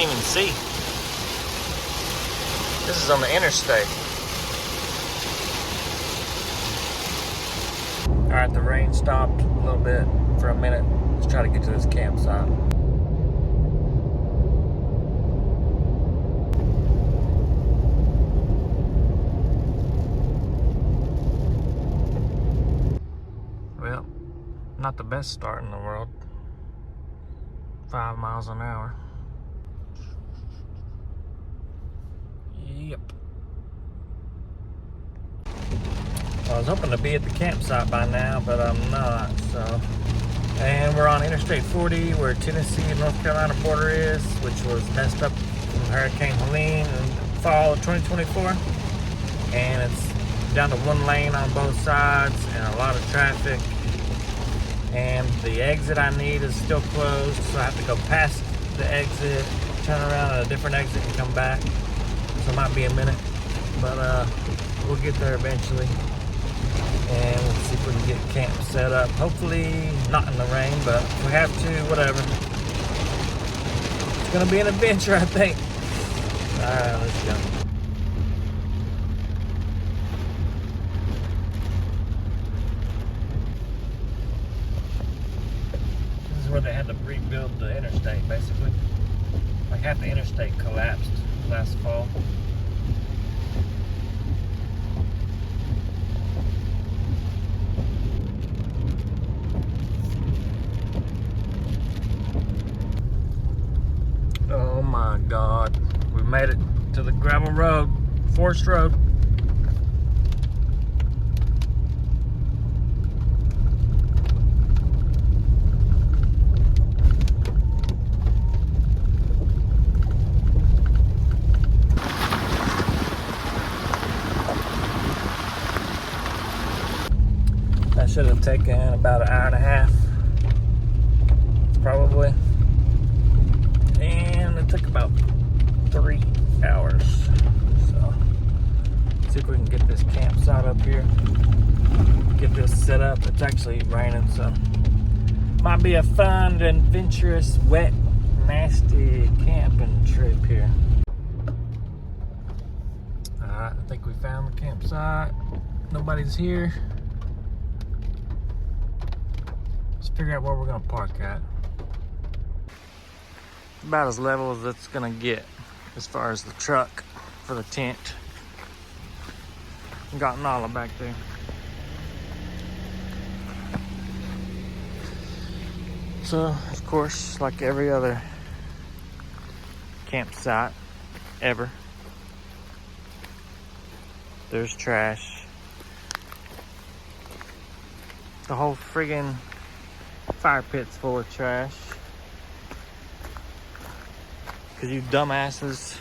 can't even see. This is on the interstate. Alright, the rain stopped a little bit for a minute. Let's try to get to this campsite. Well, not the best start in the world. 5 miles an hour. Yep. Well, I was hoping to be at the campsite by now, but I'm not, so. And we're on Interstate 40, where Tennessee and North Carolina border is, which was messed up from Hurricane Helene in fall of 2024. And it's down to 1 lane on both sides and a lot of traffic. And the exit I need is still closed, so I have to go past the exit, turn around at a different exit and come back. So it might be a minute, but we'll get there eventually. And we'll see if we can get camp set up. Hopefully not in the rain, but if we have to, whatever. It's gonna be an adventure, I think. All right, let's go. Where they had to rebuild the interstate, basically. Like half the interstate collapsed last fall. Oh my God. We made it to the gravel road, forest road. Should have taken about 1.5 hours, probably, and it took about 3 hours. So, let's see if we can get this campsite up here, get this set up. It's actually raining, so might be a fun, adventurous, wet, nasty camping trip here. Alright, I think we found the campsite. Nobody's here. Figure out where we're gonna park at. About as level as it's gonna get as far as the truck for the tent. Got Nala back there. So, of course, like every other campsite ever, there's trash. The whole friggin' fire pit's full of trash. Because you dumbasses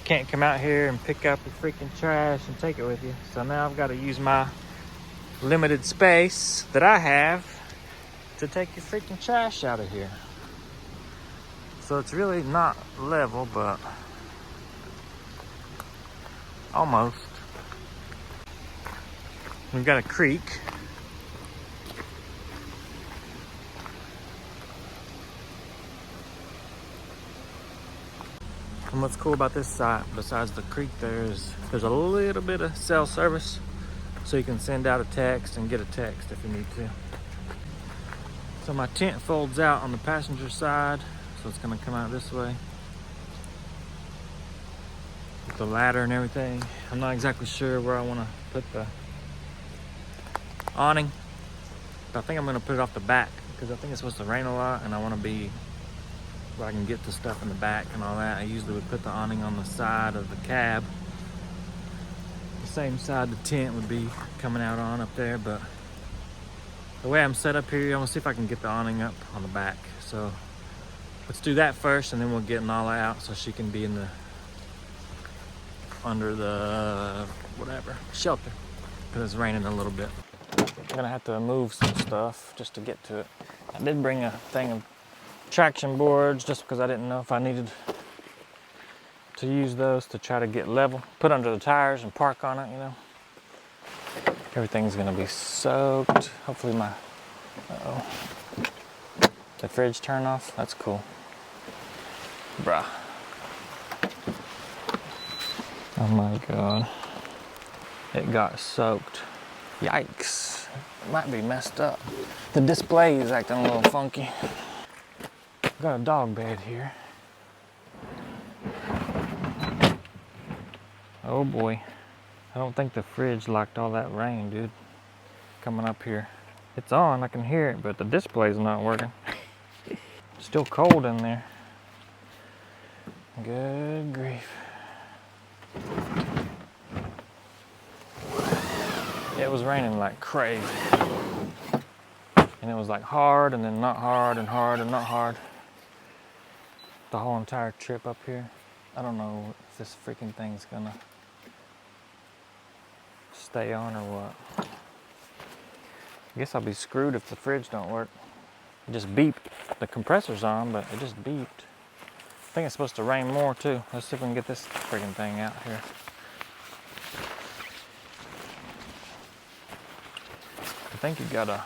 can't come out here and pick up your freaking trash and take it with you. So now I've got to use my limited space that I have to take your freaking trash out of here. So it's really not level, but almost. We've got a creek. And what's cool about this site, besides the creek there, is there's a little bit of cell service. So you can send out a text and get a text if you need to. So my tent folds out on the passenger side. So it's gonna come out this way. With the ladder and everything. I'm not exactly sure where I wanna put the awning. But I think I'm gonna put it off the back because I think it's supposed to rain a lot and I wanna be where I can get the stuff in the back and all that. I usually would put the awning on the side of the cab. The same side the tent would be coming out on up there, but the way I'm set up here, I'm gonna see if I can get the awning up on the back. So let's do that first and then we'll get Nala out so she can be in the, under the, whatever, shelter, because it's raining a little bit. I'm gonna have to move some stuff just to get to it. I did bring a thing of traction boards just because I didn't know if I needed to use those to try to get level, put under the tires and park on it, you know. Everything's gonna be soaked. Hopefully my, the fridge turned off. That's cool. Bruh. Oh my God. It got soaked. Yikes. It might be messed up. The display is acting a little funky. Got a dog bed here. Oh boy. I don't think the fridge liked all that rain, dude. Coming up here. It's on, I can hear it, but the display's not working. Still cold in there. Good grief. It was raining like crazy. And it was like hard and then not hard and hard and not hard. The whole entire trip up here. I don't know if this freaking thing's gonna stay on or what. I guess I'll be screwed if the fridge don't work. It just beeped. The compressor's on, but it just beeped. I think it's supposed to rain more too. Let's see if we can get this freaking thing out here. I think you gotta,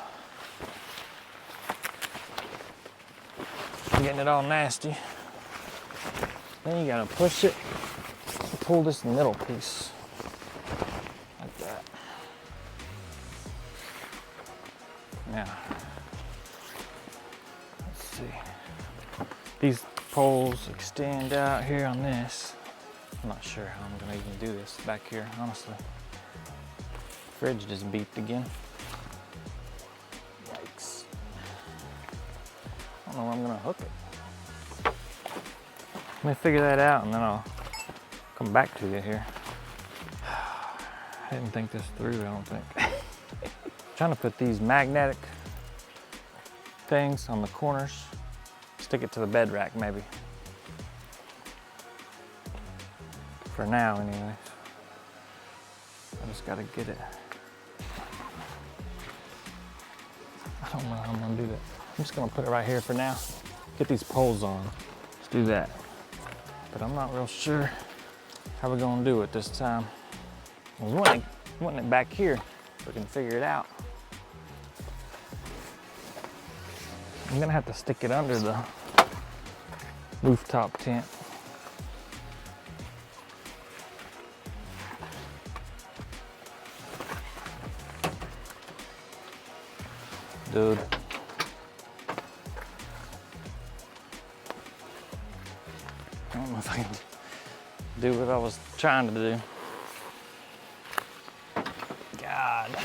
getting it all nasty. Then you gotta push it, pull this middle piece, like that. Now, let's see. These poles extend out here on this. I'm not sure how I'm gonna even do this back here, honestly. Fridge just beeped again. Yikes. I don't know where I'm gonna hook it. Let me figure that out and then I'll come back to you here. I didn't think this through, I don't think. Trying to put these magnetic things on the corners. Stick it to the bed rack maybe. For now anyways. I just gotta get it. I don't know how I'm gonna do that. I'm just gonna put it right here for now. Get these poles on. Let's do that. But I'm not real sure how we're gonna do it this time. I was wanting it back here so we can figure it out. I'm gonna have to stick it under the rooftop tent. Dude. I don't know if I can do what I was trying to do. God.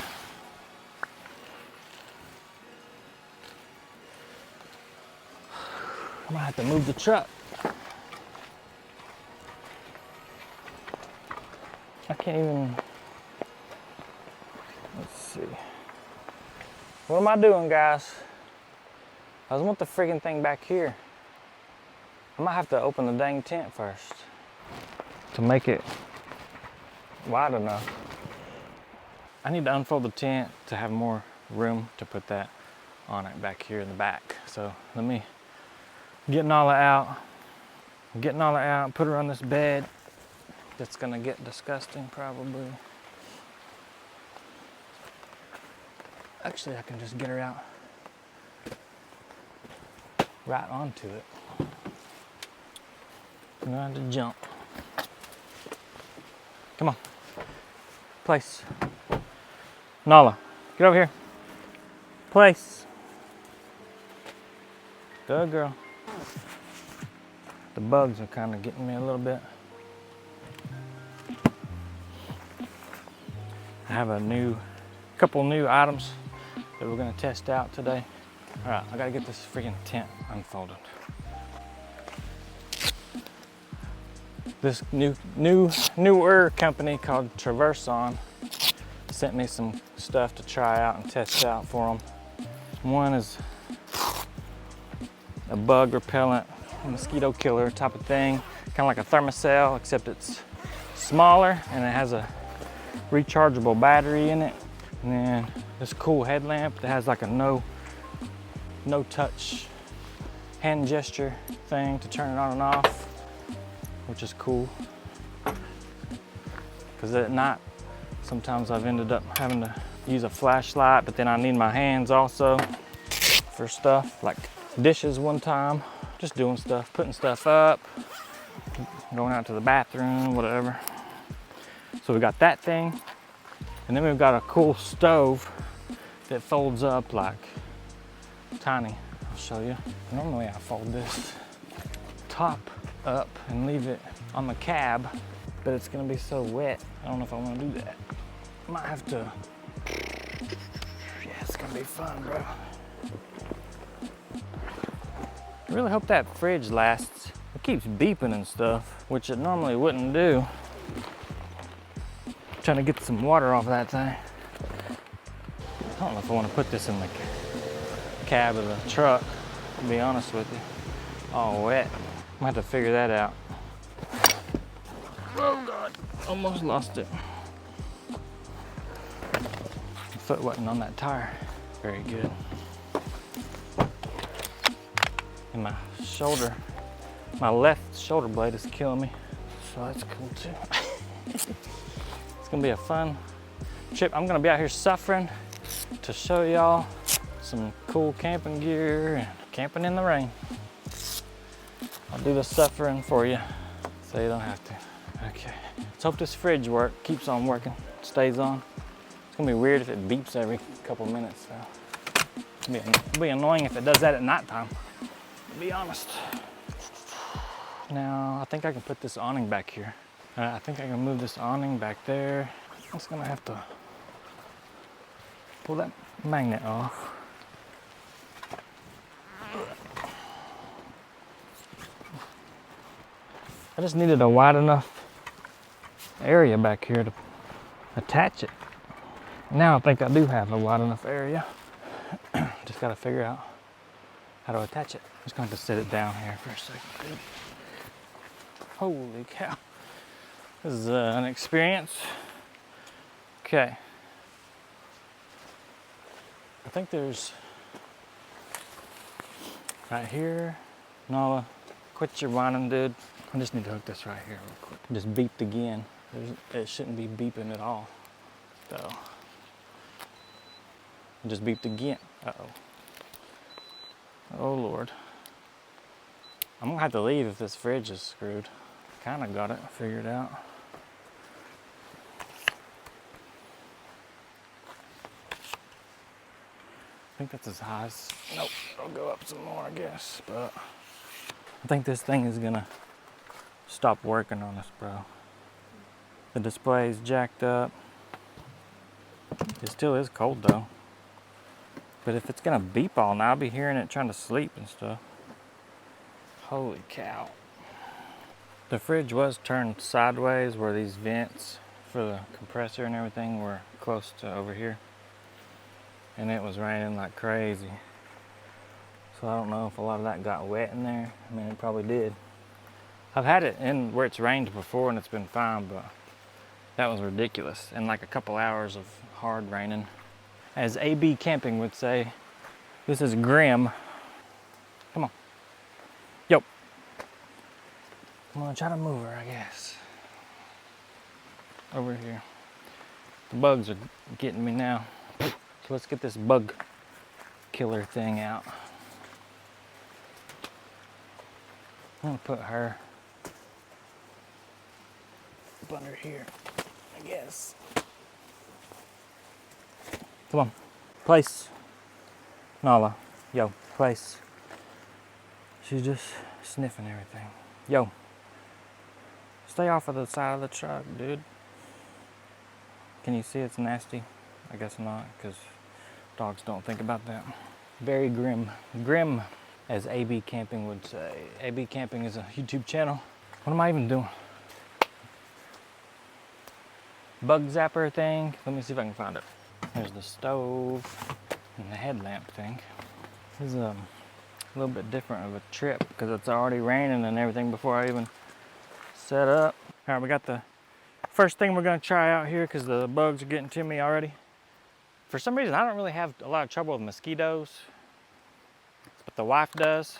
I might have to move the truck. I can't even, let's see. What am I doing, guys? I just want the freaking thing back here. I might have to open the dang tent first to make it wide enough. I need to unfold the tent to have more room to put that on it back here in the back. So let me getting all that out, put her on this bed. That's gonna get disgusting probably. Actually, I can just get her out right onto it. I'm gonna have to jump. Come on, place. Nala, get over here. Place. Good girl. The bugs are kind of getting me a little bit. I have a couple new items that we're gonna test out today. All right, I gotta get this freaking tent unfolded. This newer company called Traverseon sent me some stuff to try out and test out for them. One is a bug repellent, mosquito killer type of thing, kind of like a thermocell, except it's smaller and it has a rechargeable battery in it. And then this cool headlamp that has like a no touch hand gesture thing to turn it on and off, which is cool. Because at night, sometimes I've ended up having to use a flashlight, but then I need my hands also for stuff like dishes one time. Just doing stuff, putting stuff up, going out to the bathroom, whatever. So we got that thing, and then we've got a cool stove that folds up like tiny. I'll show you. Normally I fold this top up and leave it on the cab, but it's gonna be so wet. I don't know if I wanna do that. Might have to. Yeah, it's gonna be fun, bro. I really hope that fridge lasts. It keeps beeping and stuff, which it normally wouldn't do. Trying to get some water off of that thing. I don't know if I want to put this in the cab of the truck, to be honest with you. All wet. I'm gonna have to figure that out. Oh God, almost lost it. My foot wasn't on that tire. Very good. And my shoulder, my left shoulder blade is killing me. So that's cool too. It's gonna be a fun trip. I'm gonna be out here suffering to show y'all some cool camping gear and camping in the rain. I'll do the suffering for you so you don't have to. Okay, let's hope this fridge keeps on working, stays on. It's gonna be weird if it beeps every couple minutes though. It'll be annoying if it does that at nighttime, to be honest. Now, I think I can put this awning back here. I think I can move this awning back there. I'm just gonna have to pull that magnet off. I just needed a wide enough area back here to attach it. Now I think I do have a wide enough area. Just gotta figure out how to attach it. I'm just gonna have to set it down here for a second. Holy cow. This is an experience. Okay. I think there's right here. Nala, quit your whining, dude. I just need to hook this right here real quick. Just beeped again. It shouldn't be beeping at all. So, it just beeped again. Uh-oh. Oh Lord. I'm gonna have to leave if this fridge is screwed. Kinda got it figured out. I think that's as high as, nope, it'll go up some more I guess, but I think this thing is gonna stop working on us, bro. The display is jacked up. It still is cold though. But if it's gonna beep all night, I'll be hearing it trying to sleep and stuff. Holy cow. The fridge was turned sideways where these vents for the compressor and everything were close to over here. And it was raining like crazy. So I don't know if a lot of that got wet in there. I mean, it probably did. I've had it in where it's rained before and it's been fine, but that was ridiculous. And like a couple hours of hard raining. As AB Camping would say, this is grim. Come on. Yo. I'm gonna try to move her, I guess. Over here. The bugs are getting me now. So let's get this bug killer thing out. I'm gonna put her up under here, I guess. Come on, place. Nala, yo, place. She's just sniffing everything. Yo, stay off of the side of the truck, dude. Can you see it's nasty? I guess not, because dogs don't think about that. Very grim. Grim, as AB Camping would say. AB Camping is a YouTube channel. What am I even doing? Bug zapper thing. Let me see if I can find it. There's the stove and the headlamp thing. This is a little bit different of a trip because it's already raining and everything before I even set up. All right, we got the first thing we're gonna try out here because the bugs are getting to me already. For some reason, I don't really have a lot of trouble with mosquitoes, but the wife does.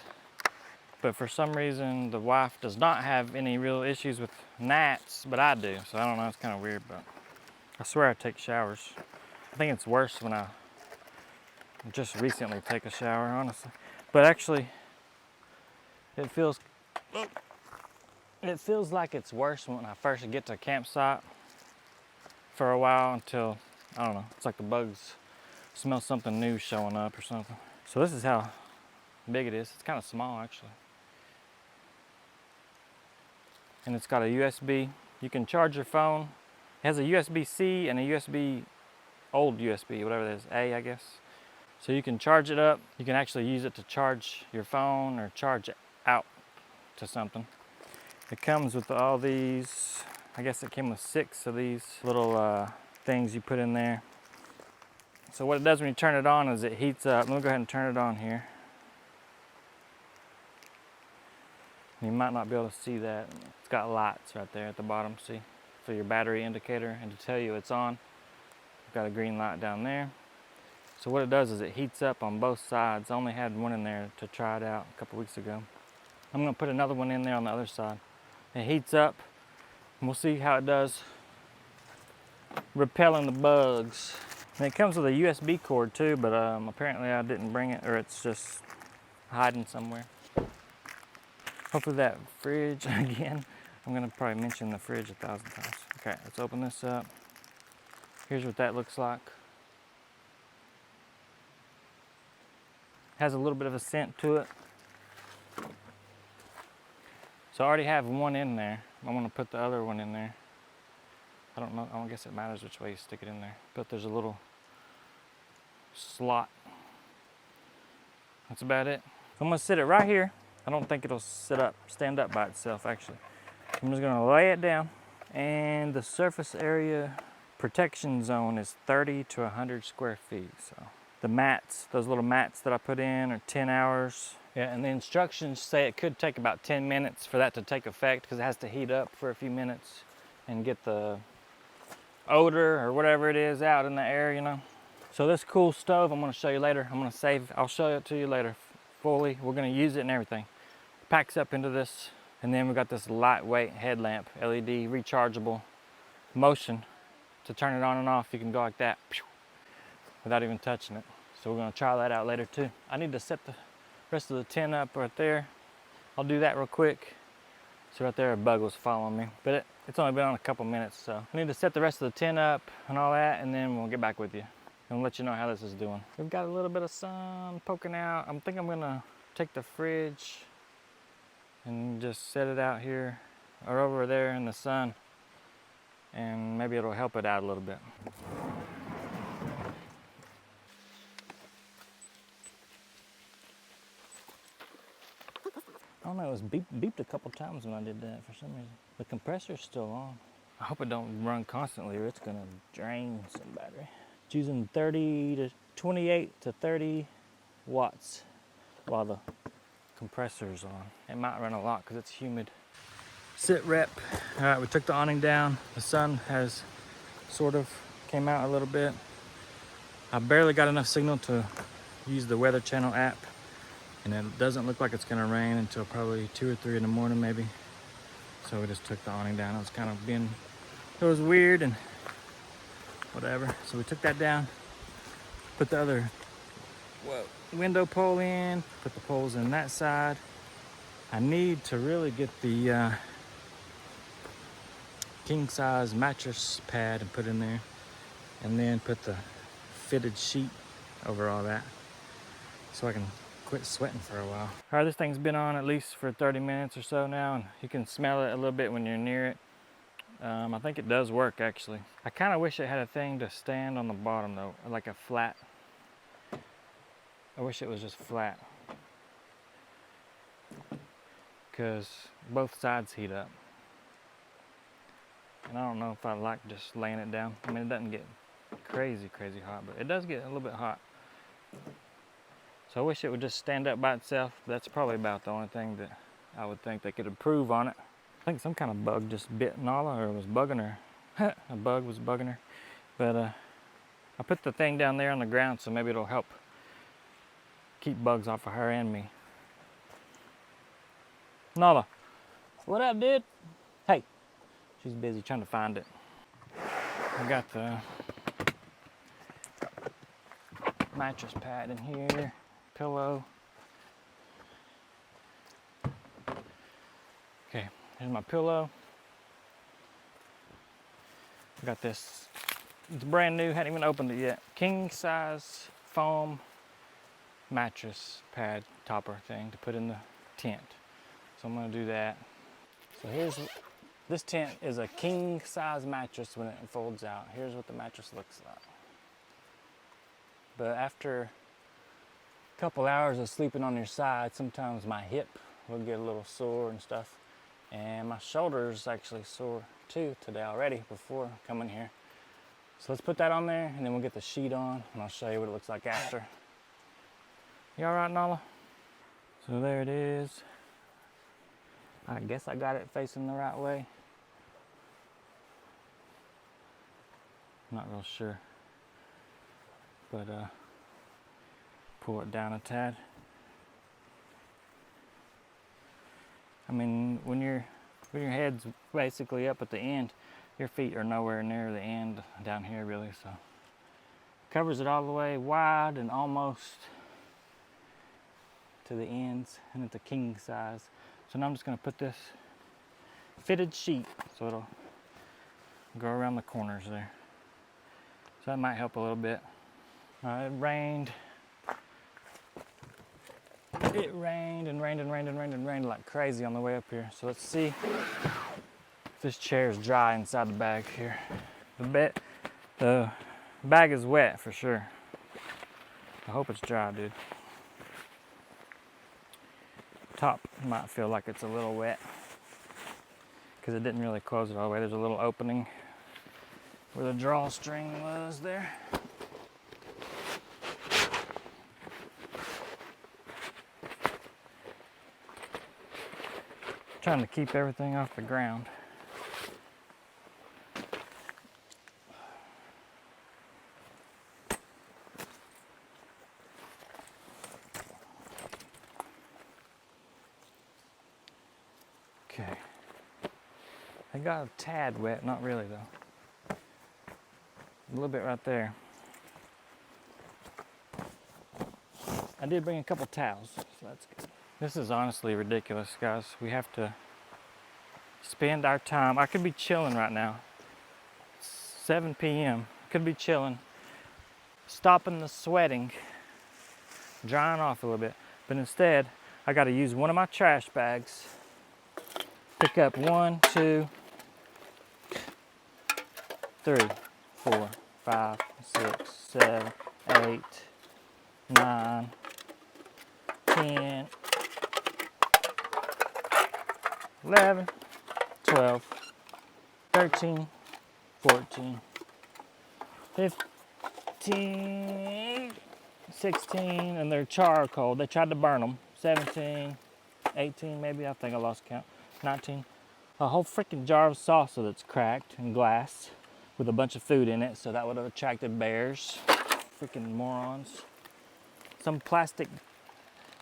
But for some reason, the wife does not have any real issues with gnats, but I do. So I don't know, it's kind of weird, but I swear I take showers. I think it's worse when I just recently take a shower, honestly. But actually, It feels like it's worse when I first get to a campsite for a while until, I don't know, it's like the bugs smell something new showing up or something. So this is how big it is. It's kind of small actually. And it's got a USB. You can charge your phone. It has a USB-C and a USB, old USB, whatever it is, A, I guess. So you can charge it up. You can actually use it to charge your phone or charge it out to something. It comes with all these, I guess it came with 6 of these little things you put in there. So what it does when you turn it on is it heats up. Let me go ahead and turn it on here. You might not be able to see that. It's got lights right there at the bottom, see? For your battery indicator and to tell you it's on. I've got a green light down there. So what it does is it heats up on both sides. I only had one in there to try it out a couple weeks ago. I'm gonna put another one in there on the other side. It heats up and we'll see how it does repelling the bugs. And it comes with a USB cord too, but apparently I didn't bring it, or it's just hiding somewhere. Hopefully that fridge, again, I'm gonna probably mention the fridge 1,000 times. Okay, let's open this up. Here's what that looks like. Has a little bit of a scent to it. So I already have one in there. I'm gonna put the other one in there. I don't know, I don't guess it matters which way you stick it in there. But there's a little slot. That's about it. So I'm gonna sit it right here. I don't think it'll stand up by itself actually. I'm just gonna lay it down, and the surface area protection zone is 30 to 100 square feet. So the mats, those little mats that I put in are 10 hours. Yeah, and the instructions say it could take about 10 minutes for that to take effect because it has to heat up for a few minutes and get the odor or whatever it is out in the air, you know. So this cool stove I'm gonna show you later. I'll show it to you later fully. We're gonna use it and everything. Packs up into this. And then we got this lightweight headlamp, LED, rechargeable motion. To turn it on and off, you can go like that without even touching it. So we're gonna try that out later too. I need to set the rest of the tent up right there. I'll do that real quick. So right there, a bug was following me, but it's only been on a couple minutes, so I need to set the rest of the tent up and all that, and then we'll get back with you and let you know how this is doing. We've got a little bit of sun poking out. I think I'm gonna take the fridge and just set it out here or over there in the sun, and maybe it'll help it out a little bit. I don't know, it was beeped a couple times when I did that for some reason. The compressor's still on. I hope it don't run constantly or it's gonna drain some battery. It's using 28 to 30 watts while the compressor's on. It might run a lot because it's humid. Sit rep. All right, we took the awning down. The sun has sort of came out a little bit. I barely got enough signal to use the Weather Channel app, and it doesn't look like it's gonna rain until probably 2 or 3 in the morning maybe. So we just took the awning down. It was weird and whatever. So we took that down, put the other window pole in, put the poles in that side. I need to really get the king size mattress pad and put in there, and then put the fitted sheet over all that so I can quit sweating for a while. All right, this thing's been on at least for 30 minutes or so now, and you can smell it a little bit when you're near it. I think it does work actually. I kind of wish it had a thing to stand on the bottom though, like a flat. I wish it was just flat, because both sides heat up. And I don't know if I like just laying it down. I mean, it doesn't get crazy hot, but it does get a little bit hot. So I wish it would just stand up by itself. That's probably about the only thing that I would think they could improve on it. I think some kind of bug just bit Nala, or was bugging her. A bug was bugging her. But I put the thing down there on the ground, so maybe it'll help keep bugs off of her and me. Nala, what up, dude? Hey, she's busy trying to find it. I got the mattress pad in here, pillow. Okay, here's my pillow. I got this, it's brand new, hadn't even opened it yet. King size foam mattress pad topper thing to put in the tent. So I'm gonna do that. So this tent is a king size mattress when it folds out. Here's what the mattress looks like. But after a couple hours of sleeping on your side, sometimes my hip will get a little sore and stuff. And my shoulder's actually sore too today already before coming here. So let's put that on there and then we'll get the sheet on and I'll show you what it looks like after. You all right, Nala? So there it is. I guess I got it facing the right way. Not real sure. But pull it down a tad. I mean, when your head's basically up at the end, your feet are nowhere near the end down here really, so. Covers it all the way wide and almost to the ends, and it's a king size. So now I'm just gonna put this fitted sheet so it'll go around the corners there. So that might help a little bit. It rained. It rained and rained and rained and rained and rained like crazy on the way up here. So let's see if this chair is dry inside the bag here. The bag is wet for sure. I hope it's dry, dude. Top might feel like it's a little wet because it didn't really close it all the way. There's a little opening where the drawstring was there. Trying to keep everything off the ground. Okay. I got a tad wet, not really though. A little bit right there. I did bring a couple towels, so that's good. This is honestly ridiculous, guys. We have to spend our time. I could be chilling right now. 7 p.m. Could be chilling, stopping the sweating, drying off a little bit. But instead, I got to use one of my trash bags. Pick up 1, 2, 3, 4, 5, 6, 7, 8, 9, 10, 11, 12, 13, 14, 15, 16, and they're charcoal. They tried to burn them. 17, 18 maybe, I think I lost count. 19. A whole freaking jar of salsa that's cracked and glass with a bunch of food in it, so that would have attracted bears. Freaking morons. Some plastic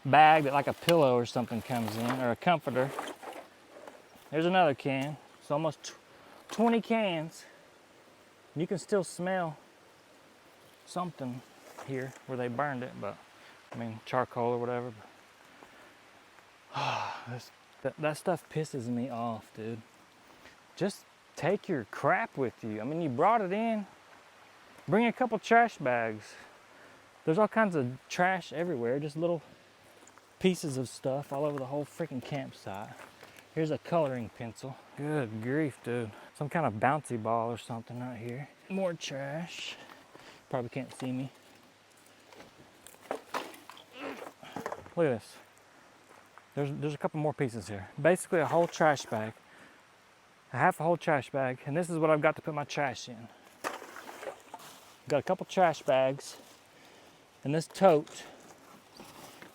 bag that like a pillow or something comes in, or a comforter. There's another can. It's almost 20 cans. You can still smell something here where they burned it, but I mean charcoal or whatever. That stuff pisses me off, dude. Just take your crap with you. I mean, you brought it in. Bring a couple trash bags. There's all kinds of trash everywhere, just little pieces of stuff all over the whole freaking campsite. Here's a coloring pencil. Good grief, dude. Some kind of bouncy ball or something right here. More trash. Probably can't see me. Look at this. There's a couple more pieces here. Basically a whole trash bag. A half a whole trash bag. And this is what I've got to put my trash in. Got a couple trash bags. And this tote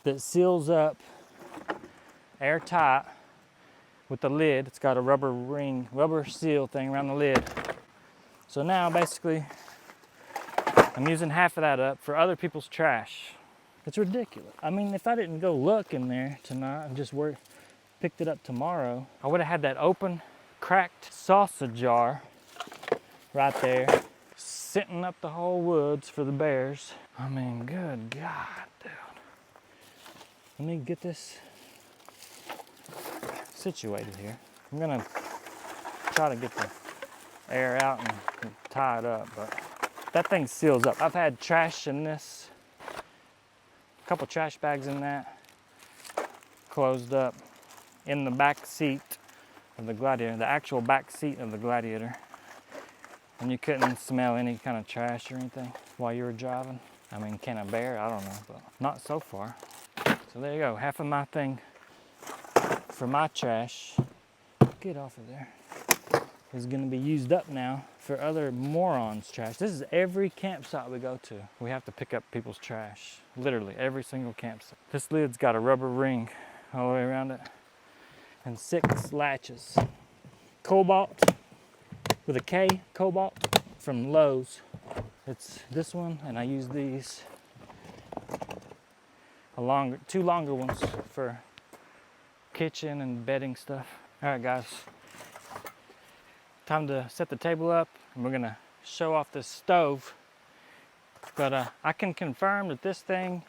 that seals up airtight with the lid. It's got a rubber seal thing around the lid. So now basically I'm using half of that up for other people's trash. It's ridiculous. I mean, if I didn't go look in there tonight and just picked it up tomorrow, I would have had that open, cracked salsa jar right there, sitting up the whole woods for the bears. I mean, good God, dude. Let me get this situated here. I'm gonna try to get the air out and tie it up, but that thing seals up. I've had trash in this, a couple trash bags in that, closed up in the back seat of the Gladiator, the actual back seat of the Gladiator. And you couldn't smell any kind of trash or anything while you were driving. I mean, can a bear? I don't know, but not so far. So there you go, half of my thing for my trash, get off of there, is gonna be used up now for other morons' trash. This is every campsite we go to. We have to pick up people's trash, literally every single campsite. This lid's got a rubber ring all the way around it and 6 latches. Cobalt, with a K, Cobalt, from Lowe's. It's this one, and I use these, two longer ones for kitchen and bedding stuff. All right, guys, time to set the table up, and we're gonna show off this stove. But I can confirm that this thing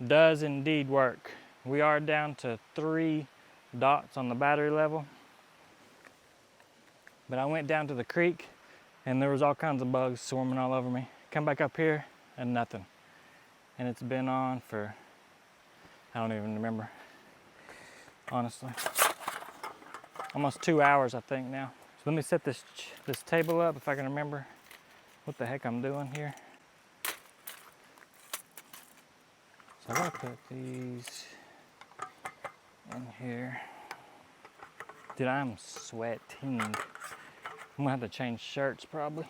does indeed work. We are down to 3 dots on the battery level. But I went down to the creek and there was all kinds of bugs swarming all over me. Come back up here and nothing. And it's been on for, I don't even remember, honestly. Almost 2 hours, I think now. So let me set this table up if I can remember what the heck I'm doing here. So I'm gonna put these in here. Dude, I'm sweating. I'm gonna have to change shirts probably.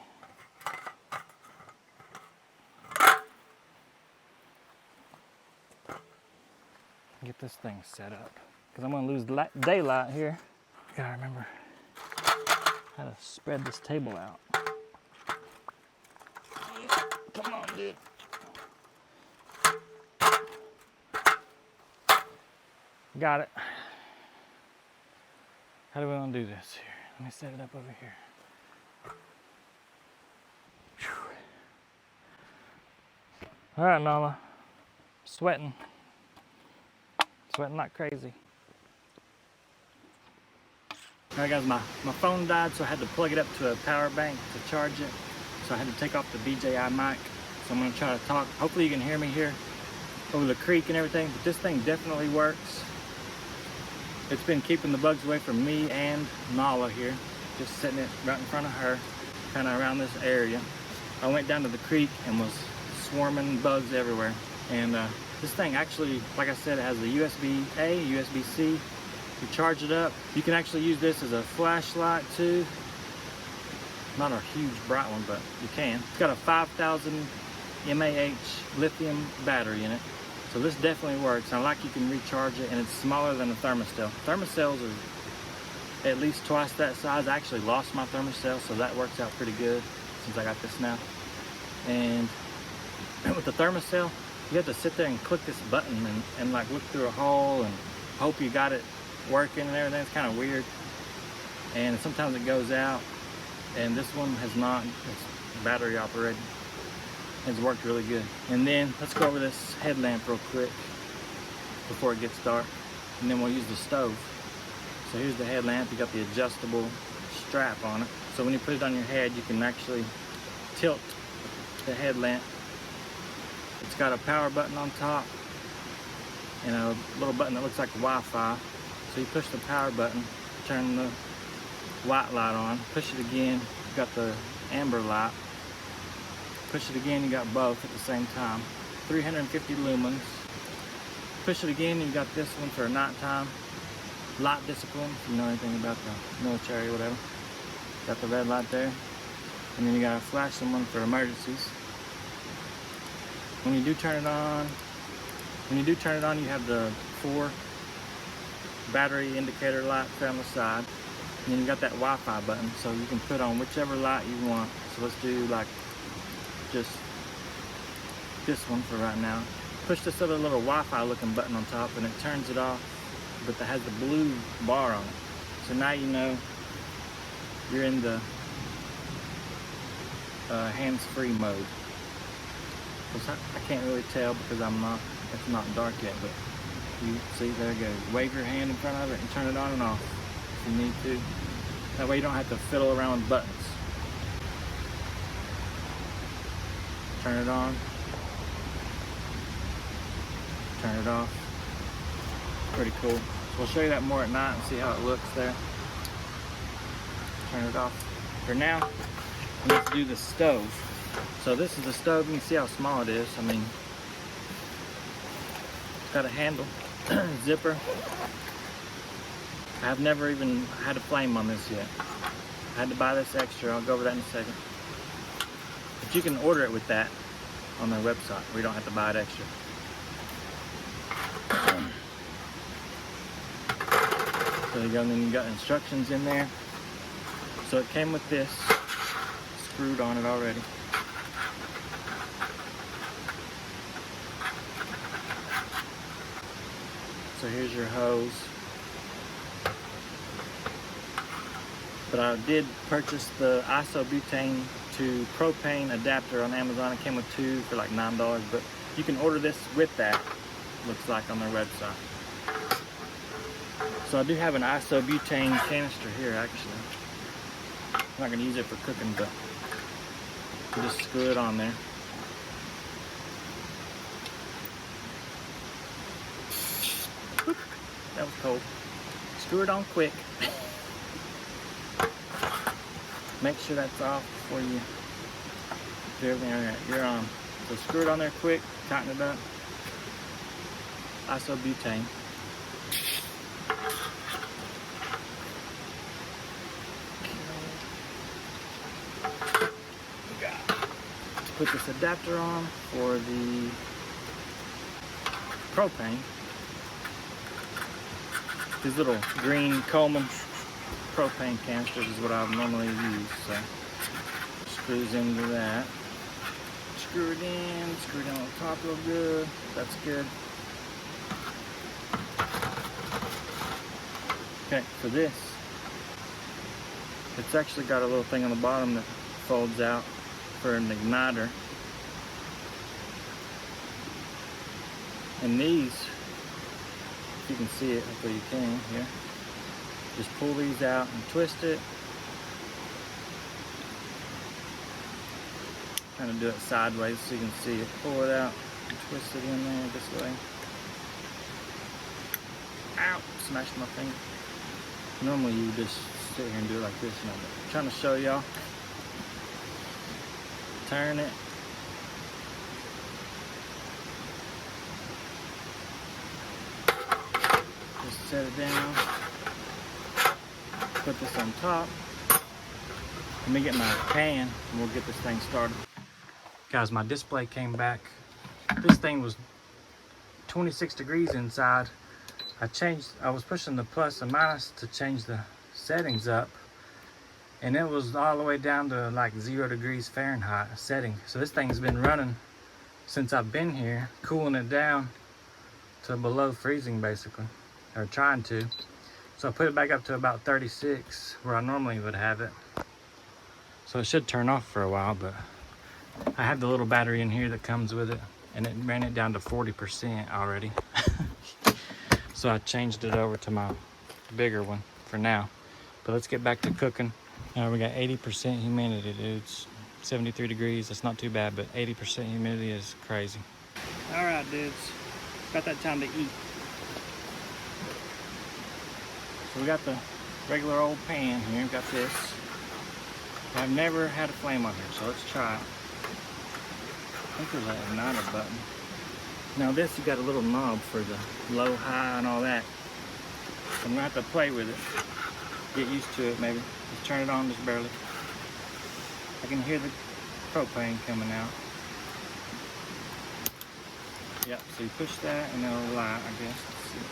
Get this thing set up, because I'm gonna lose daylight here. Gotta remember how to spread this table out. Come on, dude. Got it. How do we want to do this here? Let me set it up over here. Whew. All right, Nala. Sweating. Sweating like crazy. All right, guys, my phone died, so I had to plug it up to a power bank to charge it. So I had to take off the BJI mic. So I'm gonna try to talk. Hopefully you can hear me here over the creek and everything, but this thing definitely works. It's been keeping the bugs away from me and Nala here. Just setting it right in front of her, kind of around this area. I went down to the creek and was swarming bugs everywhere. And this thing actually, like I said, it has a USB-A, USB-C. You charge it up. You can actually use this as a flashlight too. Not a huge bright one, but you can. It's got a 5,000 mAh lithium battery in it. So this definitely works. I like you can recharge it, and it's smaller than a thermocell. Thermocells are at least twice that size. I actually lost my thermocell, so that works out pretty good since I got this now. And with the thermocell, you have to sit there and click this button and like look through a hole and hope you got it working and everything. It's kind of weird. And sometimes it goes out, and this one has not. It's battery operated. It's worked really good. And then let's go over this headlamp real quick before it gets dark, and then we'll use the stove. So here's the headlamp. You got the adjustable strap on it, so when you put it on your head you can actually tilt the headlamp. It's got a power button on top and a little button that looks like Wi-Fi. So you push the power button, turn the white light on, push it again, you got the amber light. Push it again, you got both at the same time. 350 lumens. Push it again, you got this one for nighttime. Light discipline, if you know anything about the military or whatever. Got the red light there. And then you got a flashing one for emergencies. When you do turn it on, you have the 4 battery indicator lights down the side. And then you got that Wi-Fi button, so you can put on whichever light you want. So let's do like just this one for right now. Push this other little Wi-Fi looking button on top and it turns it off, but that has the blue bar on it. So now you know you're in the hands-free mode. I can't really tell because it's not dark yet, but You see, there it goes. Wave your hand in front of it and turn it on and off if you need to. That way you don't have to fiddle around with buttons. Turn it on. Turn it off. Pretty cool. So we'll show you that more at night and see how it looks there. Turn it off. For now, let's do the stove. So this is the stove. You can see how small it is. I mean, it's got a handle, zipper. I've never even had a flame on this yet. I had to buy this extra. I'll go over that in a second. But you can order it with that on their website. We don't have to buy it extra. So you go, and then you got instructions in there. So it came with this, screwed on it already. So here's your hose. But I did purchase the isobutane to propane adapter on Amazon. It came with 2 for like $9, but you can order this with that, looks like, on their website. So I do have an isobutane canister here, actually. I'm not going to use it for cooking, but you just screw it on there. Whoop, that was cold. Screw it on quick. Make sure that's off before you do everything. All right, you're on. So screw it on there quick, tighten it up. Isobutane. Put this adapter on for the propane. These little green Coleman propane canisters is what I would normally use. So screws into that. Screw it in, screw it on the top real good. That's good. Okay, for this, it's actually got a little thing on the bottom that folds out for an igniter. And these, if you can see it, hopefully you can here, just pull these out and twist it. Kind of do it sideways so you can see it. Pull it out and twist it in there this way. Ow! Smashed my finger. Normally you just sit here and do it like this, you know, but I'm trying to show y'all. Turn it. Just set it down. Put this on top. Let me get my pan and we'll get this thing started. Guys, my display came back. This thing was 26 degrees inside. I was pushing the plus and minus to change the settings up, and it was all the way down to like 0 degrees Fahrenheit setting. So this thing's been running since I've been here, cooling it down to below freezing basically, or trying to. So I put it back up to about 36 where I normally would have it. So it should turn off for a while, but I have the little battery in here that comes with it, and it ran it down to 40% already. So I changed it over to my bigger one for now. But let's get back to cooking. We got 80% humidity, dudes. 73 degrees, that's not too bad, but 80% humidity is crazy. All right, dudes, about that time to eat. So we got the regular old pan here, got this. I've never had a flame on here, so let's try it. I think there's an igniter button. Now this, you got a little knob for the low, high, and all that. So I'm gonna have to play with it. Get used to it, maybe. Just turn it on just barely. I can hear the propane coming out. Yep, so you push that and it'll light, I guess. Let's see.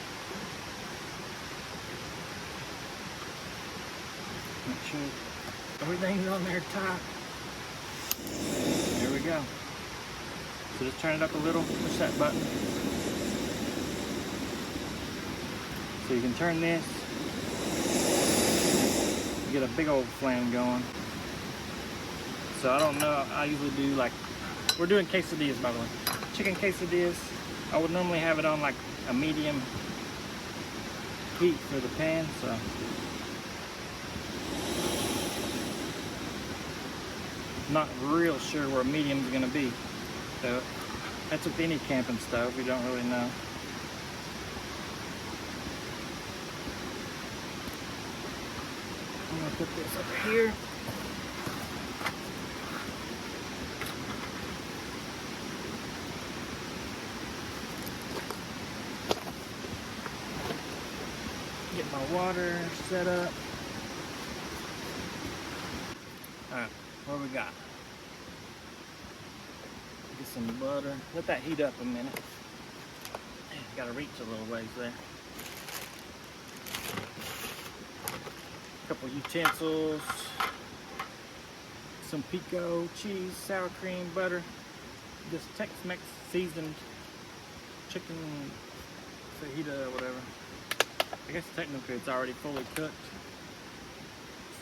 Make sure everything's on there tight. There we go. So just turn it up a little, push that button. So you can turn this, you get a big old flame going. So I don't know, I usually do like, we're doing quesadillas by the way. Chicken quesadillas, I would normally have it on like a medium heat for the pan, so not real sure where medium is going to be. So that's with any camping stove, we don't really know. I'm going to put this over here. Get my water set up. Alright, what we got? Get some butter. Let that heat up a minute. Gotta reach a little ways there. A couple utensils. Some pico, cheese, sour cream, butter. This Tex-Mex seasoned chicken fajita or whatever. I guess technically it's already fully cooked.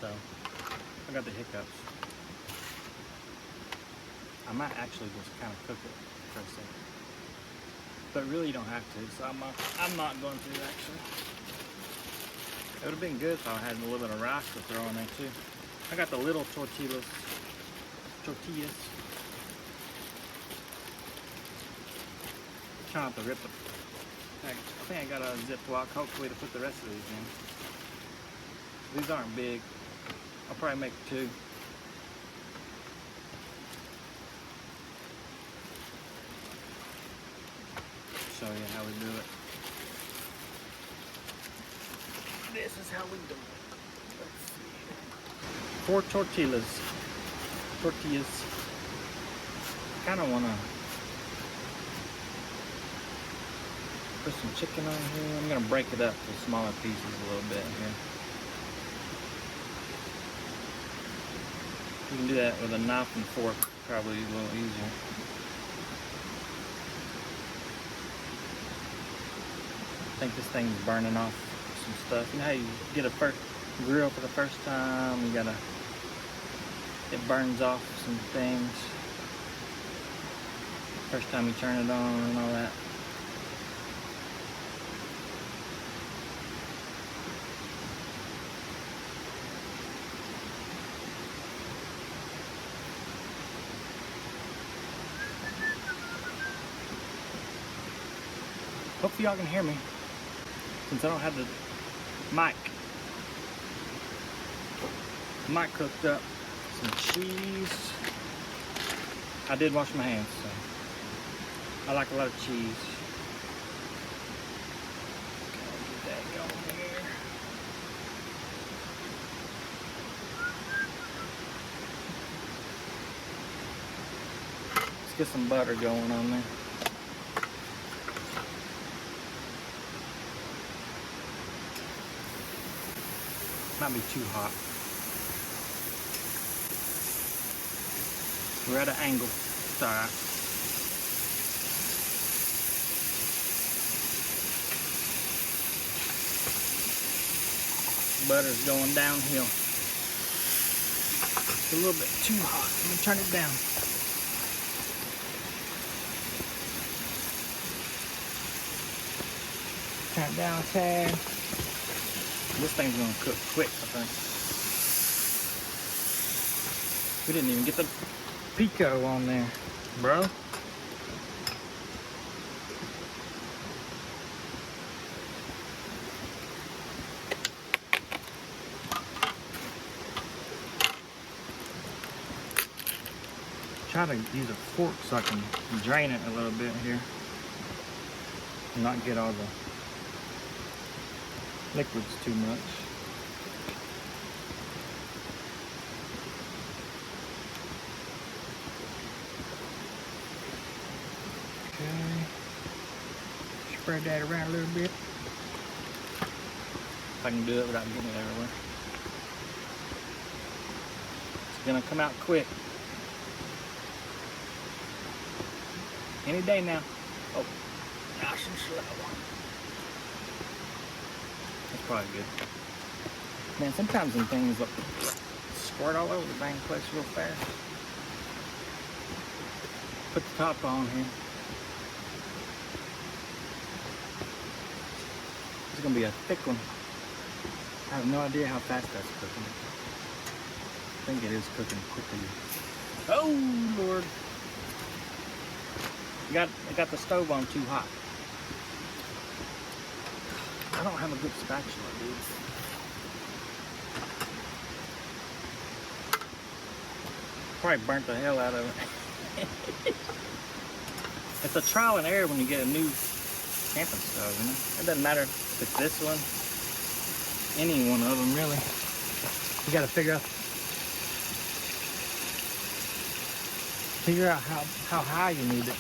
So, I got the hiccups. I might actually just kind of cook it for a second. But really you don't have to, so I'm not going to actually. It would have been good if I had a little bit of rice to throw in there too. I got the little tortillas. Trying not to rip it. I think I got a Ziploc, hopefully, to put the rest of these in. These aren't big. I'll probably make 2. Show you how we do it. This is how we do it. Let's see. 4 tortillas. Kind of want to put some chicken on here. I'm going to break it up to smaller pieces a little bit here. You can do that with a knife and fork, probably a little easier. I think this thing's burning off some stuff. You know how you get a grill for the first time, it burns off some things. First time you turn it on and all that. Hopefully y'all can hear me, since I don't have the mic. Mic cooked up. Some cheese. I did wash my hands, so I like a lot of cheese. Get that going here. Let's get some butter going on there. Might be too hot. We're at an angle. It's alright. Butter's going downhill. It's a little bit too hot. Let me turn it down. Turn it down a tad. This thing's gonna cook quick, I think. We didn't even get the pico on there, bro. Try to use a fork so I can drain it a little bit here and not get all the liquids too much. Okay. Spread that around a little bit. If I can do it without getting it everywhere. It's gonna come out quick. Any day now. Oh, nice and slow. That's probably good. Man, sometimes them things look squirt all over the dang place real fast. Put the top on here. gonna be a thick one. I have no idea how fast that's cooking. I think it is cooking quickly. Oh Lord! I got the stove on too hot. I don't have a good spatula, dude. Probably burnt the hell out of it. It's a trial and error when you get a new camping stove, you know? It doesn't matter if it's this one, any one of them really. You gotta figure out how high you need it.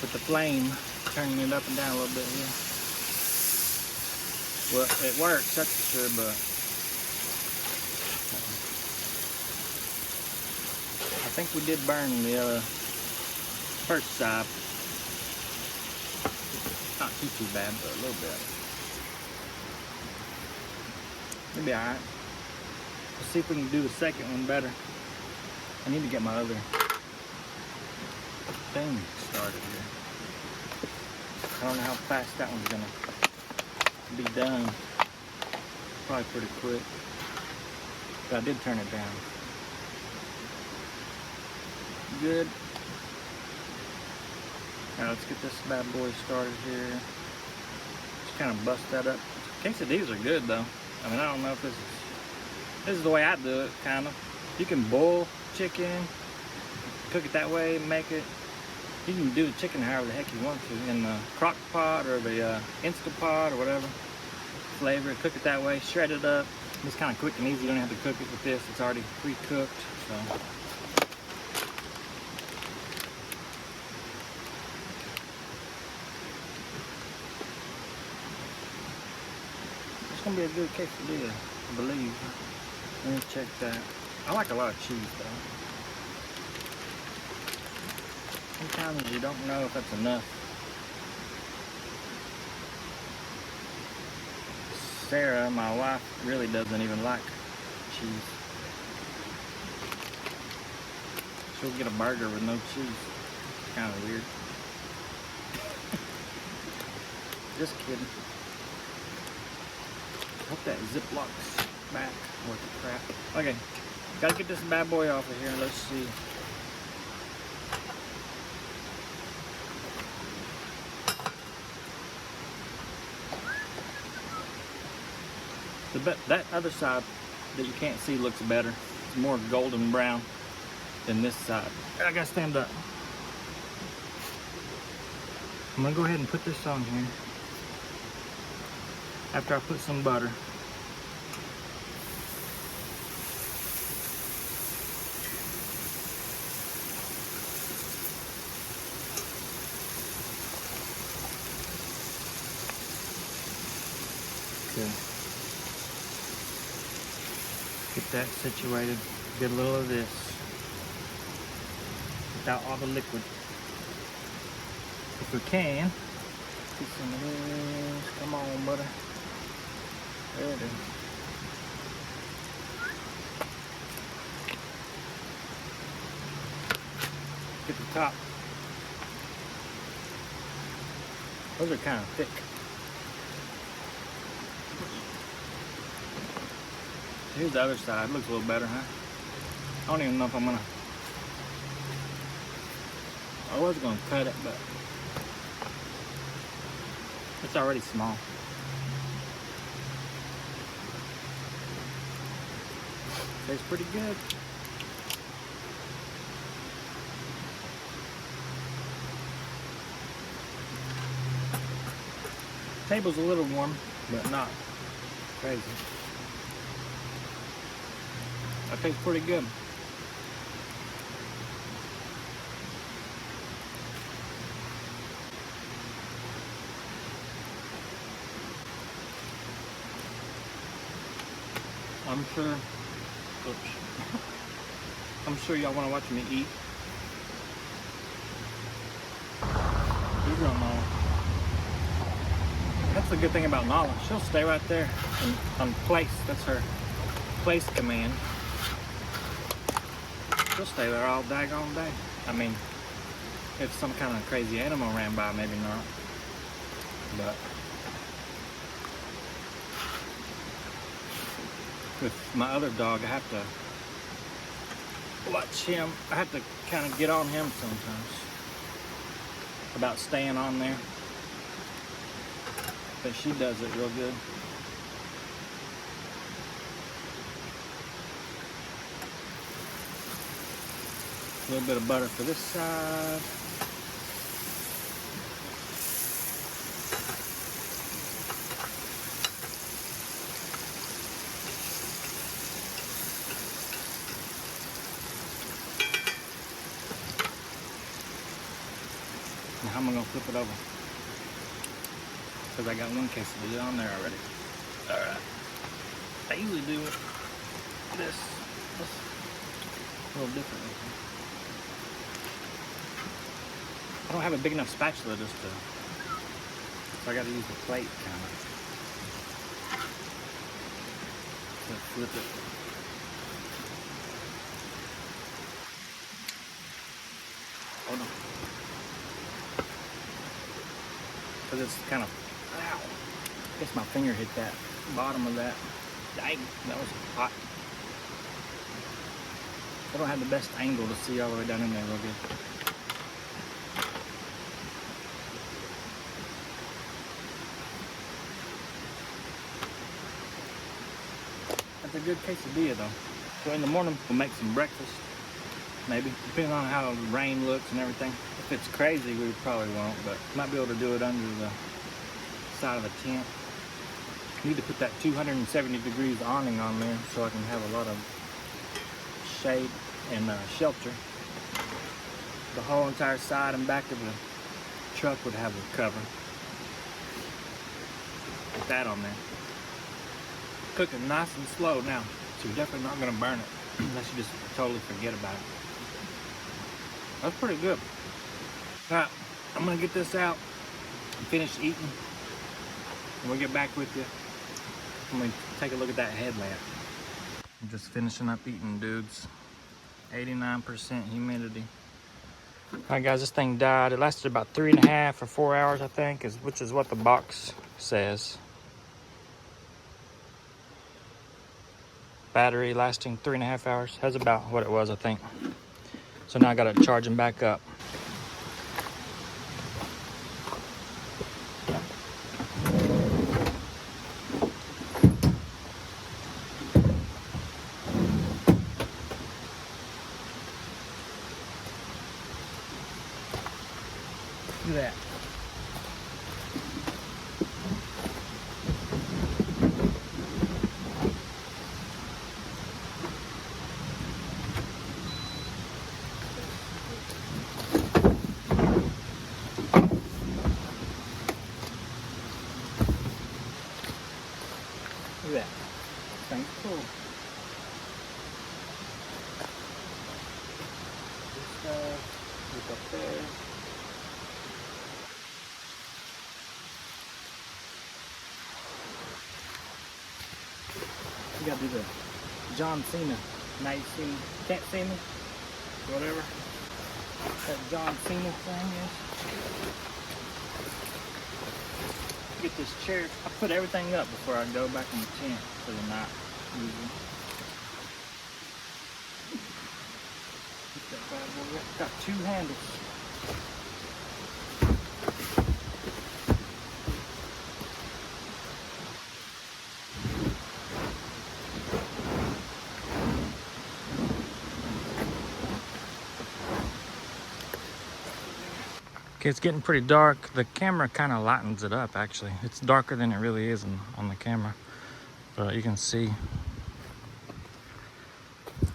With the flame, turning it up and down a little bit here. Well, it works, that's for sure, but I think we did burn the first side. Not too bad, but a little bit. It'll be alright. Let's see if we can do the second one better. I need to get my other thing started here. I don't know how fast that one's gonna be done. Probably pretty quick. But I did turn it down. Good. Now let's get this bad boy started here. Just kind of bust that up. Quesadillas are good though. I mean, I don't know if this is the way I do it, kind of. You can boil chicken, cook it that way, make it. You can do the chicken however the heck you want to, in the crock pot or the Instant Pot or whatever. Flavor it, cook it that way, shred it up. It's kind of quick and easy. You don't have to cook it with this. It's already pre-cooked. So. It's gonna be a good quesadilla, I believe. Let me check that. I like a lot of cheese though. Sometimes you don't know if that's enough. Sarah, my wife, really doesn't even like cheese. She'll get a burger with no cheese. Kind of weird. Just kidding. Hope that Ziplock's back worth the crap. Okay, gotta get this bad boy off of here. Let's see. That other side that you can't see looks better. It's more golden brown than this side. I gotta stand up. I'm gonna go ahead and put this on here after I put some butter. Okay. Get that situated. Get a little of this without all the liquid. If we can, get some of this. Come on, butter. There it is. Get the top. Those are kind of thick. Here's the other side. Looks a little better, huh? I don't even know if I'm gonna. I was gonna cut it, but it's already small. Tastes pretty good. Table's a little warm, but not crazy. That tastes pretty good. I'm sure. Oops. I'm sure y'all want to watch me eat. You don't know. That's the good thing about Nala. She'll stay right there on place. That's her place command. She'll stay there all daggone day. I mean, if some kind of crazy animal ran by, maybe not. But with my other dog, I have to watch him. I have to kind of get on him sometimes about staying on there. But she does it real good. A little bit of butter for this side. Now how am I gonna flip it over? Because I got one quesadilla on there already. Alright. I usually do this a little differently. I don't have a big enough spatula just to, so I gotta use the plate kind of. So flip it. Hold on. Because it's kind of, ow. I guess my finger hit that bottom of that. Dang, that was hot. I don't have the best angle to see all the way down in there real good. That's a good quesadilla though. So in the morning we'll make some breakfast, maybe, depending on how the rain looks and everything. If it's crazy, we probably won't, but might be able to do it under the side of the tent. Need to put that 270 degrees awning on there so I can have a lot of shade and shelter. The whole entire side and back of the truck would have a cover. Put that on there. Cooking nice and slow now, so you're definitely not gonna burn it unless you just totally forget about it. That's pretty good. All right, I'm gonna get this out and finish eating, and we'll get back with you. I'm gonna take a look at that headlamp. I'm just finishing up eating, dudes. 89% humidity. All right, guys, this thing died. It lasted about 3.5 or 4 hours, I think, which is what the box says. Battery lasting 3.5 hours. That's about what it was, I think. So now I gotta charge them back up. Look at that. Look at that. Thing's cool. This stuff, look up there. You gotta do the John Cena. Now you see, can't see me, whatever. That John Cena thing is. Get this chair. I put everything up before I go back in the tent for the night. Usually. Got 2 handles. Okay, it's getting pretty dark. The camera kind of lightens it up, actually. It's darker than it really is on the camera. But you can see.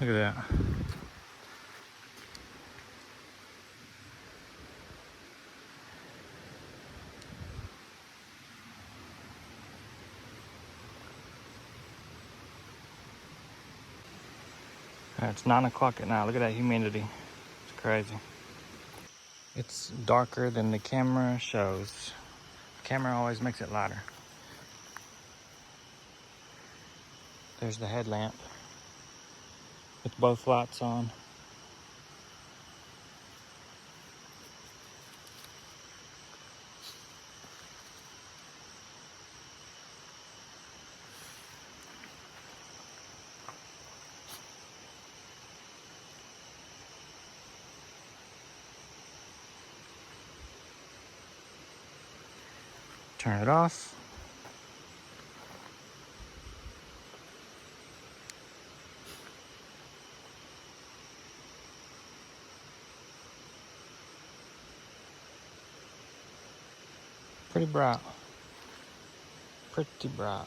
Look at that. It's 9 o'clock at night. Look at that humidity. It's crazy. It's darker than the camera shows. The camera always makes it lighter. There's the headlamp with both lights on. Turn it off. Pretty bright. Pretty bright.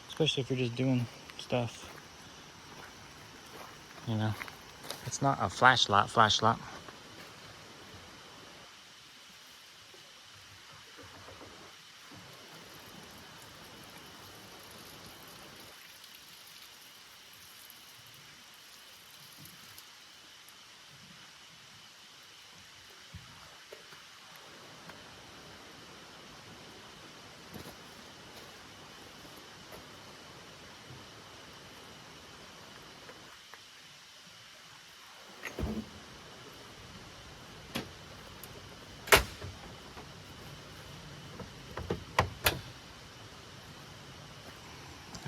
Especially if you're just doing stuff. You know, it's not a flashlight.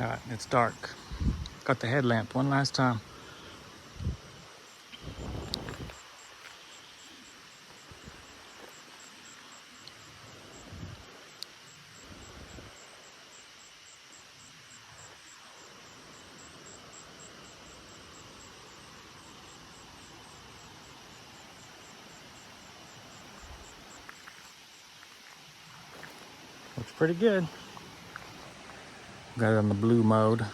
All right, it's dark. Got the headlamp one last time. Looks pretty good. Got it on the blue mode. All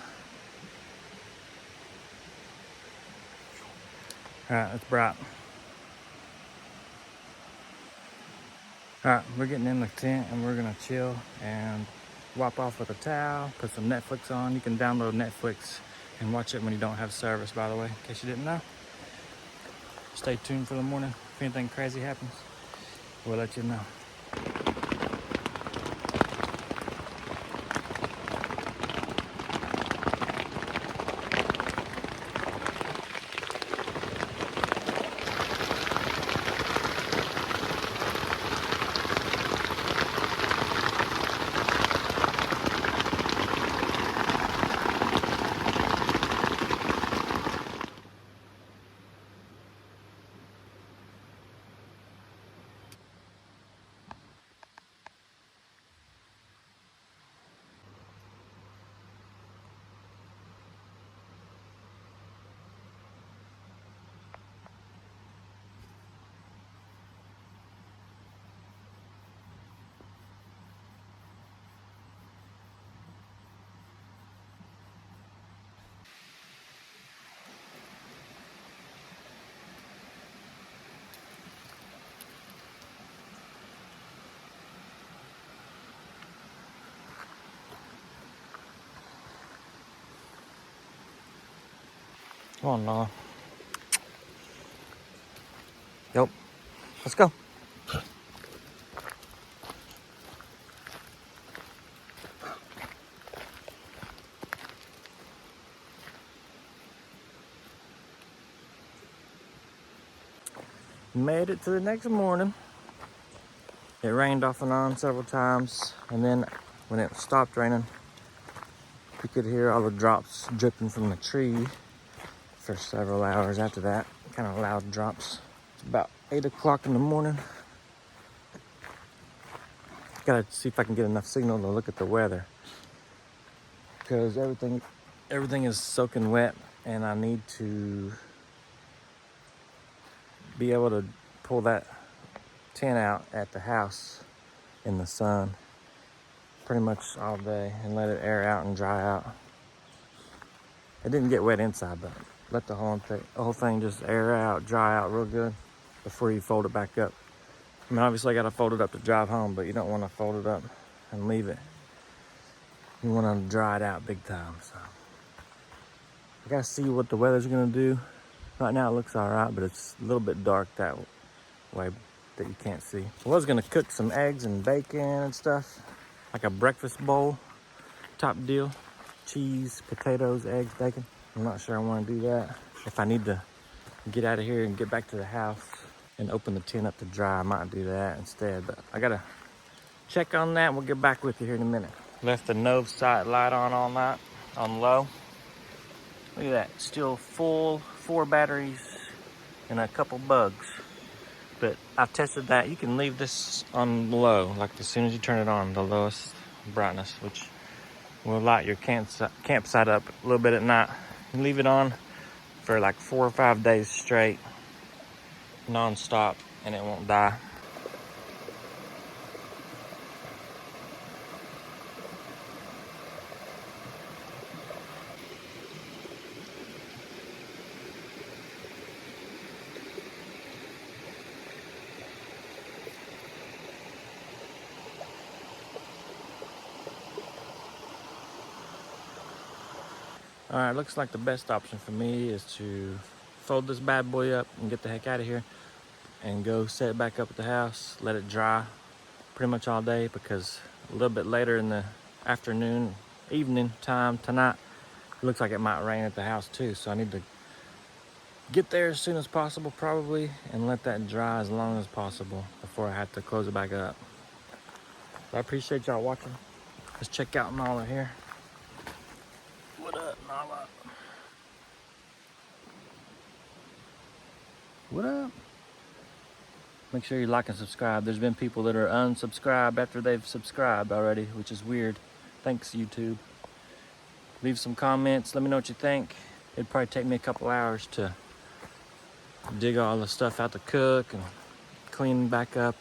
right, it's bright. All right, we're getting in the tent and we're gonna chill and wipe off with a towel, put some Netflix on. You can download Netflix and watch it when you don't have service, by the way, in case you didn't know. Stay tuned for the morning. If anything crazy happens, we'll let you know. Come on, Noah. Yep. Let's go. Made it to the next morning. It rained off and on several times, and then when it stopped raining, you could hear all the drops dripping from the tree for several hours after that. Kind of loud drops. It's about 8 o'clock in the morning. Gotta see if I can get enough signal to look at the weather, because everything is soaking wet, and I need to be able to pull that tent out at the house in the sun pretty much all day and let it air out and dry out. It didn't get wet inside, but let the whole thing just air out, dry out real good before you fold it back up. I mean, obviously I gotta fold it up to drive home, but you don't want to fold it up and leave it. You want to dry it out big time. So I gotta see what the weather's gonna do. Right now it looks all right, but it's a little bit dark that way that you can't see. I was gonna cook some eggs and bacon and stuff, like a breakfast bowl top deal. Cheese, potatoes, eggs, bacon. I'm not sure I want to do that. If I need to get out of here and get back to the house and open the tent up to dry, I might do that instead. But I gotta check on that. We'll get back with you here in a minute. Left the Nove sight light on all night, on low. Look at that, still full, 4 batteries and a couple bugs. But I've tested that. You can leave this on low, like as soon as you turn it on, the lowest brightness, which will light your campsite up a little bit at night. You leave it on for like 4 or 5 days straight, non-stop, and it won't die. All right, looks like the best option for me is to fold this bad boy up and get the heck out of here and go set it back up at the house, let it dry pretty much all day, because a little bit later in the afternoon, evening time tonight, it looks like it might rain at the house too. So I need to get there as soon as possible probably and let that dry as long as possible before I have to close it back up. So I appreciate y'all watching. Let's check out Nala here. What up, Nala? What up? Make sure you like and subscribe. There's been people that are unsubscribed after they've subscribed already, which is weird. Thanks, YouTube. Leave some comments. Let me know what you think. It'd probably take me a couple hours to dig all the stuff out to cook and clean back up,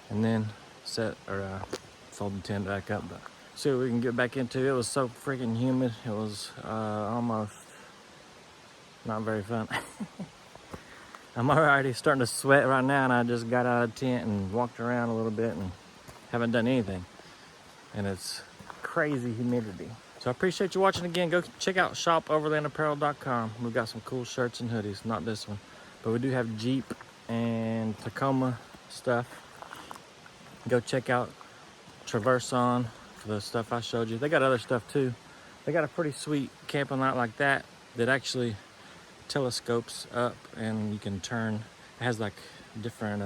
and then fold the tent back up. But see what we can get back into. It was so freaking humid. It was almost not very fun. I'm already starting to sweat right now, and I just got out of the tent and walked around a little bit and haven't done anything. And it's crazy humidity. So I appreciate you watching again. Go check out shopoverlandapparel.com. We've got some cool shirts and hoodies. Not this one, but we do have Jeep and Tacoma stuff. Go check out Traverseon for the stuff I showed you. They got other stuff too. They got a pretty sweet camping light like that actually telescopes up, and you can turn. It has like different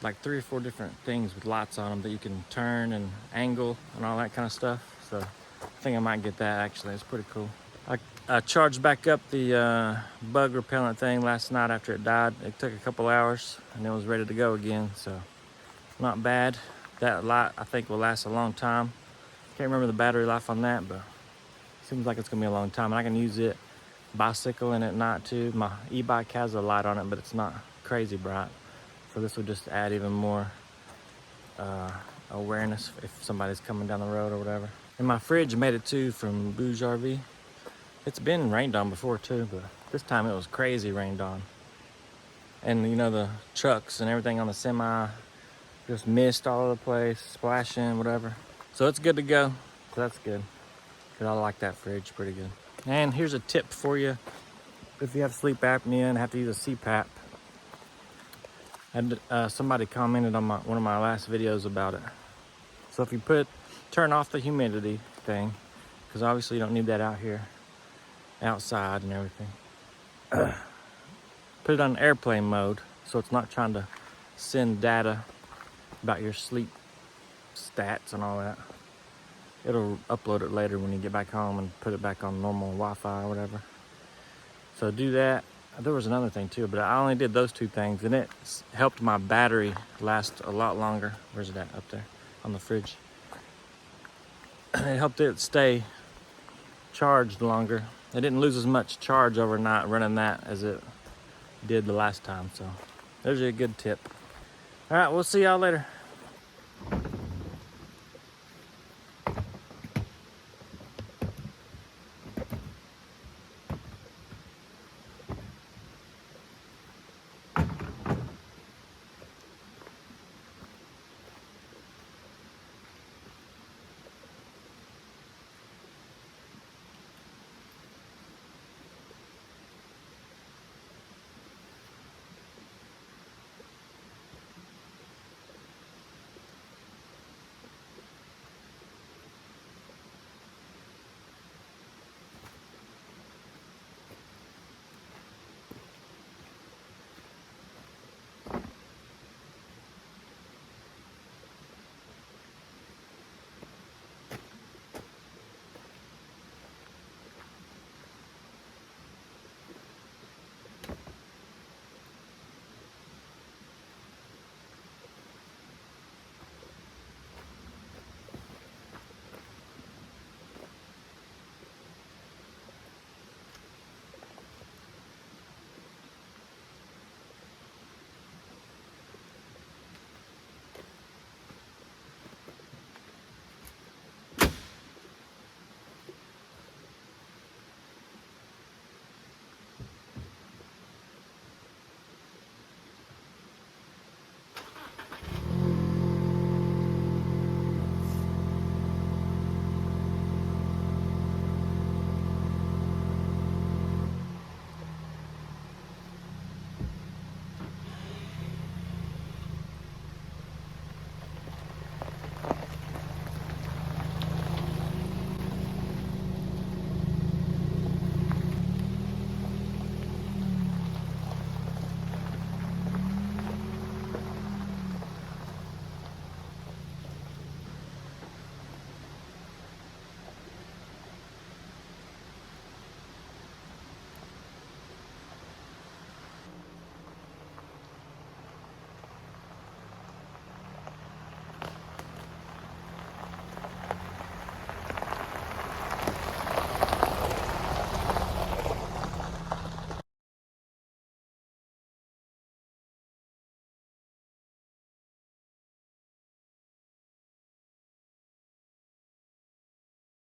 like 3 or 4 different things with lights on them that you can turn and angle and all that kind of stuff. So I think I might get that actually. It's pretty cool. I charged back up the bug repellent thing last night after it died. It took a couple hours and it was ready to go again, so not bad. That light I think will last a long time. Can't remember the battery life on that, but seems like it's gonna be a long time. And I can use it bicycling at night too. My e-bike has a light on it, but it's not crazy bright. So this will just add even more awareness if somebody's coming down the road or whatever. And my fridge made it too from Bouge RV. It's been rained on before too, but this time it was crazy rained on. And you know, the trucks and everything on the semi just missed all over the place, splashing, whatever. So it's good to go. So that's good, because I like that fridge pretty good. And here's a tip for you if you have sleep apnea and have to use a CPAP. And somebody commented on one of my last videos about it. So if you turn off the humidity thing, because obviously you don't need that out here, outside and everything. Put it on airplane mode, so it's not trying to send data about your sleep stats and all that. It'll upload it later when you get back home and put it back on normal Wi-Fi or whatever. So do that. There was another thing too, but I only did those 2 things, and it helped my battery last a lot longer. Where's it at? Up there on the fridge. It helped it stay charged longer. It didn't lose as much charge overnight running that as it did the last time. So there's a good tip. All right, we'll see y'all later.